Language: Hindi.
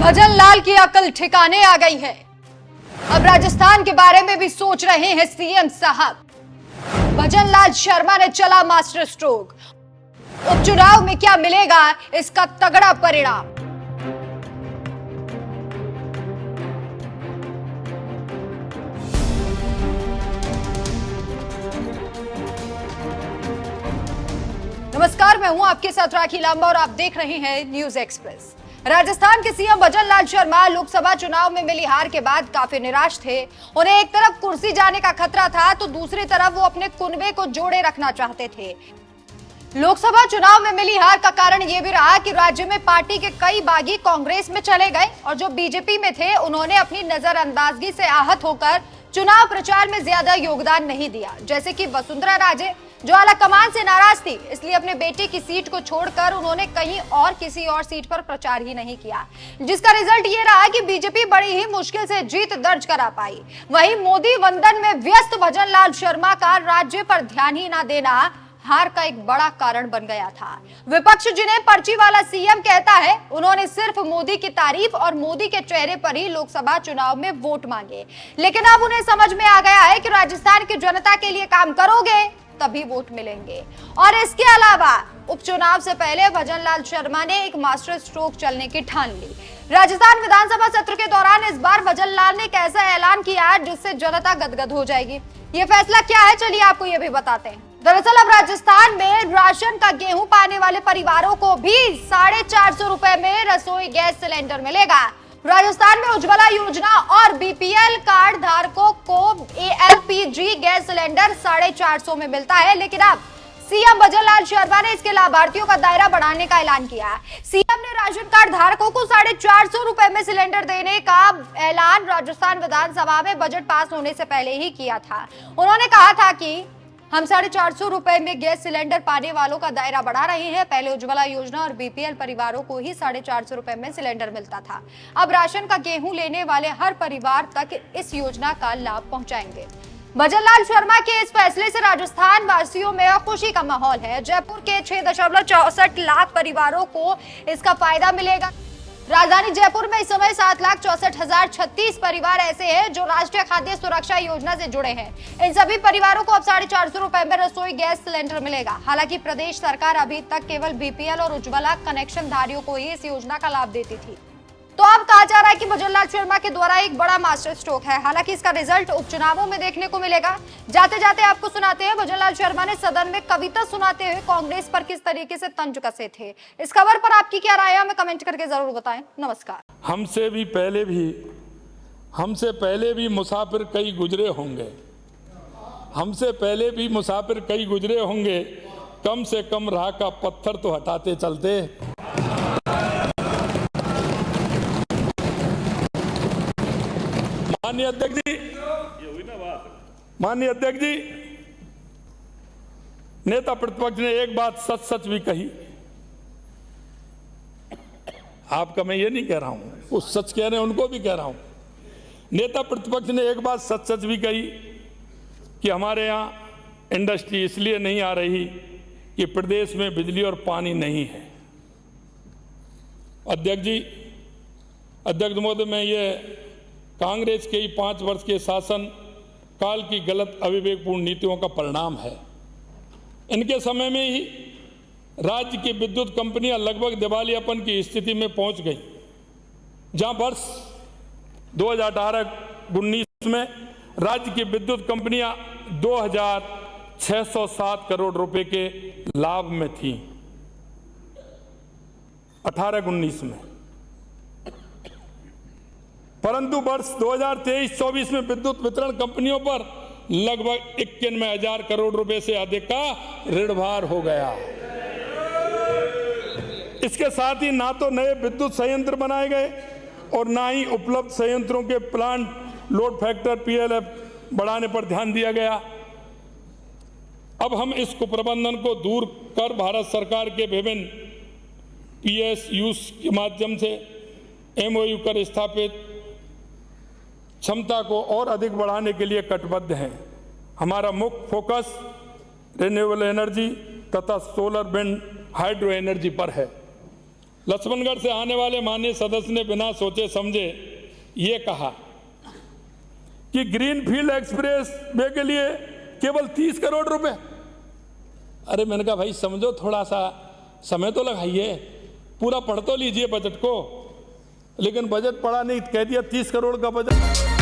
भजन लाल की अकल ठिकाने आ गई है। अब राजस्थान के बारे में भी सोच रहे हैं सीएम साहब। भजन लाल शर्मा ने चला मास्टर स्ट्रोक। उपचुनाव में क्या मिलेगा, इसका तगड़ा परिणाम। नमस्कार, मैं हूं आपके साथ राखी लांबा और आप देख रहे हैं न्यूज एक्सप्रेस। राजस्थान के सीएम भजन लाल शर्मा लोकसभा चुनाव में मिली हार के बाद काफी निराश थे। उन्हें एक तरफ कुर्सी जाने का खतरा था तो दूसरी तरफ वो अपने कुनबे को जोड़े रखना चाहते थे। लोकसभा चुनाव में मिली हार का कारण यह भी रहा कि राज्य में पार्टी के कई बागी कांग्रेस में चले गए और जो बीजेपी में थे उन्होंने अपनी नजरअंदाजगी से आहत होकर चुनाव प्रचार में ज्यादा योगदान नहीं दिया। जैसे कि वसुंधरा राजे जो आलाकमान से नाराज थी, इसलिए अपने बेटे की सीट को छोड़कर उन्होंने कहीं और किसी और सीट पर प्रचार ही नहीं किया, जिसका रिजल्ट ये रहा कि बीजेपी बड़ी ही मुश्किल से जीत दर्ज करा पाई। वहीं मोदी वंदन में व्यस्त भजन लाल शर्मा का राज्य पर ध्यान ही ना देना हार का एक बड़ा कारण बन गया था। विपक्ष जिन्हें पर्ची वाला सीएम कहता है, उन्होंने सिर्फ मोदी की तारीफ और मोदी के चेहरे पर ही लोकसभा चुनाव में वोट मांगे। लेकिन अब उन्हें समझ में आ गया है कि राजस्थान की जनता के लिए काम करोगे तभी वोट मिलेंगे। और इसके अलावा उपचुनाव से पहले भजन लाल शर्मा ने एक मास्टर स्ट्रोक चलने की ठान ली। राजस्थान विधानसभा सत्र के दौरान इस बार भजन लाल ने एक ऐसा ऐलान किया जिससे जनता गदगद हो जाएगी। ये फैसला क्या है, चलिए आपको ये भी बताते हैं। दरअसल अब राजस्थान में राशन का गेहूं पाने वाले परिवारों को भी 450 रुपए में रसोई गैस सिलेंडर मिलेगा। राजस्थान में उज्ज्वला योजना और बीपीएल कार्ड धारकों को एलपीजी गैस सिलेंडर 450 में मिलता है। लेकिन अब सीएम भजन लाल शर्मा ने इसके लाभार्थियों का दायरा बढ़ाने का ऐलान किया। सीएम ने राशन कार्ड धारकों को 450 रुपए में सिलेंडर देने का ऐलान राजस्थान विधानसभा में बजट पास होने से पहले ही किया था। उन्होंने कहा था कि हम 450 रुपए में गैस सिलेंडर पाने वालों का दायरा बढ़ा रहे हैं। पहले उज्ज्वला योजना और बीपीएल परिवारों को ही 450 रुपए में सिलेंडर मिलता था। अब राशन का गेहूं लेने वाले हर परिवार तक इस योजना का लाभ पहुंचाएंगे। भजन लाल शर्मा के इस फैसले से राजस्थान वासियों में खुशी का माहौल है। जयपुर के 6.64 लाख परिवारों को इसका फायदा मिलेगा। राजधानी जयपुर में इस समय 7,64,036 परिवार ऐसे हैं जो राष्ट्रीय खाद्य सुरक्षा योजना से जुड़े हैं। इन सभी परिवारों को अब 450 रुपए में रसोई गैस सिलेंडर मिलेगा। हालांकि प्रदेश सरकार अभी तक केवल बीपीएल और उज्ज्वला कनेक्शन धारियों को ही इस योजना का लाभ देती थी। तो अब कहा जा रहा है कि भजन लाल शर्मा के द्वारा एक बड़ा मास्टर स्ट्रोक है। हालांकि इसका रिजल्ट उपचुनावों में देखने को मिलेगा। जाते जाते आपको सुनाते हैं भजन लाल शर्मा ने सदन में कविता सुनाते हुए कांग्रेस पर किस तरीके से तंज कसे थे। इस खबर पर आपकी क्या राय है, हमें कमेंट करके जरूर बताएं। नमस्कार। हमसे पहले भी मुसाफिर कई गुजरे होंगे। हमसे पहले भी मुसाफिर कई गुजरे होंगे। कम से कम राह का पत्थर तो हटाते चलते। माननीय अध्यक्ष जी, ये हुई ना बात। माननीय अध्यक्ष जी, नेता प्रतिपक्ष ने एक बात सच सच भी कही। आपका मैं ये नहीं कह रहा हूं, वो सच कह रहे हैं उनको भी कह रहा हूं। नेता प्रतिपक्ष ने एक बात सच सच भी कही कि हमारे यहां इंडस्ट्री इसलिए नहीं आ रही कि प्रदेश में बिजली और पानी नहीं है। अध्यक्ष महोदय, मैं ये कांग्रेस के ही 5 वर्ष के शासन काल की गलत अविवेकपूर्ण नीतियों का परिणाम है। इनके समय में ही राज्य की विद्युत कंपनियां लगभग दिवालियापन की स्थिति में पहुंच गई, जहां वर्ष 2018-19 में राज्य की विद्युत कंपनियां 2,607 करोड़ रुपए के लाभ में थीं 18-19 में। परंतु वर्ष 2023-24 में विद्युत वितरण कंपनियों पर लगभग 91,000 करोड़ रुपए से अधिक का ऋण भार हो गया। इसके साथ ही ना तो नए विद्युत संयंत्र बनाए गए और ना ही उपलब्ध संयंत्रों के प्लांट लोड फैक्टर पीएलएफ बढ़ाने पर ध्यान दिया गया। अब हम इस कुप्रबंधन को दूर कर भारत सरकार के विभिन्न पीएसयूज के माध्यम से एमओयू कर स्थापित क्षमता को और अधिक बढ़ाने के लिए कटिबद्ध हैं। हमारा मुख्य फोकस रिन्यूएबल एनर्जी तथा सोलर विंड हाइड्रो एनर्जी पर है। लक्ष्मणगढ़ से आने वाले माननीय सदस्य ने बिना सोचे समझे ये कहा कि ग्रीनफील्ड एक्सप्रेस वे के लिए केवल 30 करोड़ रुपए। अरे मैंने कहा भाई समझो, थोड़ा सा समय तो लगाइए, पूरा पढ़ तो लीजिए बजट को। लेकिन बजट पढ़ा नहीं, कह दिया 30 करोड़ का बजट।